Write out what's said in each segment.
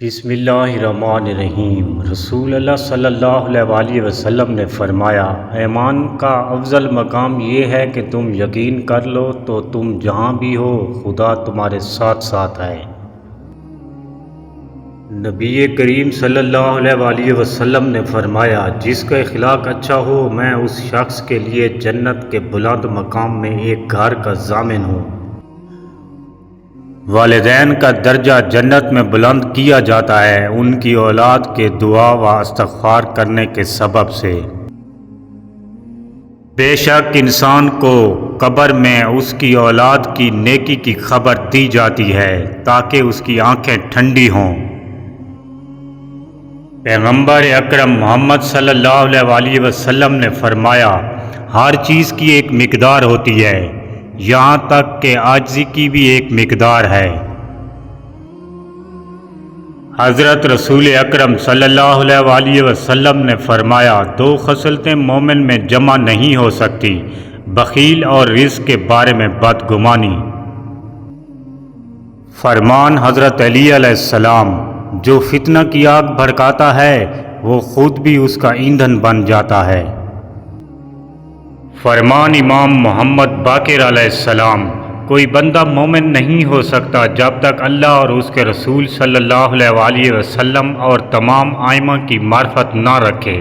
بسم اللہ الرحمن الرحیم۔ رسول اللہ صلی اللہ علیہ وآلہ وسلم نے فرمایا، ایمان کا افضل مقام یہ ہے کہ تم یقین کر لو تو تم جہاں بھی ہو خدا تمہارے ساتھ ساتھ ہے۔ نبی کریم صلی اللہ علیہ وآلہ وسلم نے فرمایا، جس کا اخلاق اچھا ہو میں اس شخص کے لیے جنت کے بلند مقام میں ایک گھر کا ضامن ہوں۔ والدین کا درجہ جنت میں بلند کیا جاتا ہے ان کی اولاد کے دعا و استغفار کرنے کے سبب سے۔ بے شک انسان کو قبر میں اس کی اولاد کی نیکی کی خبر دی جاتی ہے تاکہ اس کی آنکھیں ٹھنڈی ہوں۔ پیغمبر اکرم محمد صلی اللہ علیہ وآلہ وسلم نے فرمایا، ہر چیز کی ایک مقدار ہوتی ہے، یہاں تک کہ عاجزی کی بھی ایک مقدار ہے۔ حضرت رسول اکرم صلی اللہ علیہ وآلہ وسلم نے فرمایا، دو خصلتیں مومن میں جمع نہیں ہو سکتی، بخیل اور رزق کے بارے میں بدگمانی۔ فرمان حضرت علی علیہ السلام، جو فتنہ کی آگ بھڑکاتا ہے وہ خود بھی اس کا ایندھن بن جاتا ہے۔ فرمان امام محمد باقر علیہ السلام، کوئی بندہ مومن نہیں ہو سکتا جب تک اللہ اور اس کے رسول صلی اللہ علیہ وآلہ وسلم اور تمام ائمہ کی معرفت نہ رکھے،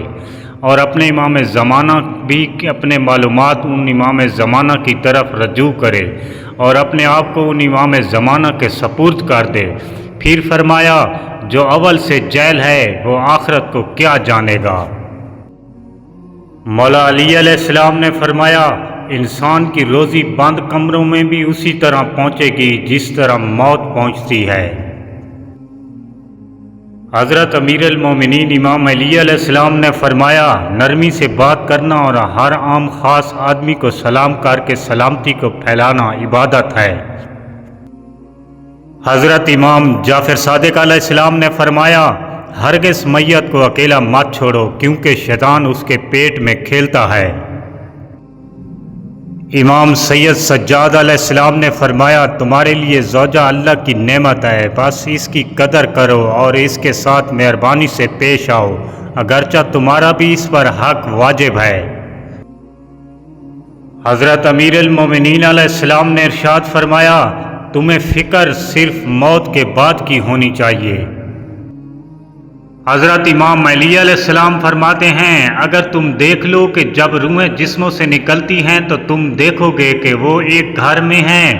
اور اپنے امام زمانہ بھی اپنے معلومات ان امام زمانہ کی طرف رجوع کرے اور اپنے آپ کو ان امام زمانہ کے سپرد کر دے۔ پھر فرمایا، جو اول سے جاہل ہے وہ آخرت کو کیا جانے گا۔ مولا علی علیہ السلام نے فرمایا، انسان کی روزی بند کمروں میں بھی اسی طرح پہنچے گی جس طرح موت پہنچتی ہے۔ حضرت امیر المومنین امام علی علیہ السلام نے فرمایا، نرمی سے بات کرنا اور ہر عام خاص آدمی کو سلام کر کے سلامتی کو پھیلانا عبادت ہے۔ حضرت امام جعفر صادق علیہ السلام نے فرمایا، ہرگز میت کو اکیلا مت چھوڑو کیونکہ شیطان اس کے پیٹ میں کھیلتا ہے۔ امام سید سجاد علیہ السلام نے فرمایا، تمہارے لیے زوجہ اللہ کی نعمت ہے، بس اس کی قدر کرو اور اس کے ساتھ مہربانی سے پیش آؤ، اگرچہ تمہارا بھی اس پر حق واجب ہے۔ حضرت امیر المومنین علیہ السلام نے ارشاد فرمایا، تمہیں فکر صرف موت کے بعد کی ہونی چاہیے۔ حضرت امام علی علیہ السلام فرماتے ہیں، اگر تم دیکھ لو کہ جب روحیں جسموں سے نکلتی ہیں تو تم دیکھو گے کہ وہ ایک گھر میں ہیں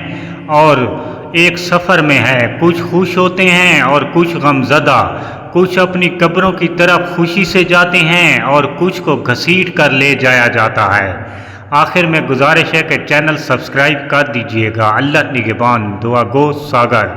اور ایک سفر میں ہے، کچھ خوش ہوتے ہیں اور کچھ غمزدہ، کچھ اپنی قبروں کی طرف خوشی سے جاتے ہیں اور کچھ کو گھسیٹ کر لے جایا جاتا ہے۔ آخر میں گزارش ہے کہ چینل سبسکرائب کر دیجئے گا۔ اللہ نگہبان، دعا گو ساگر۔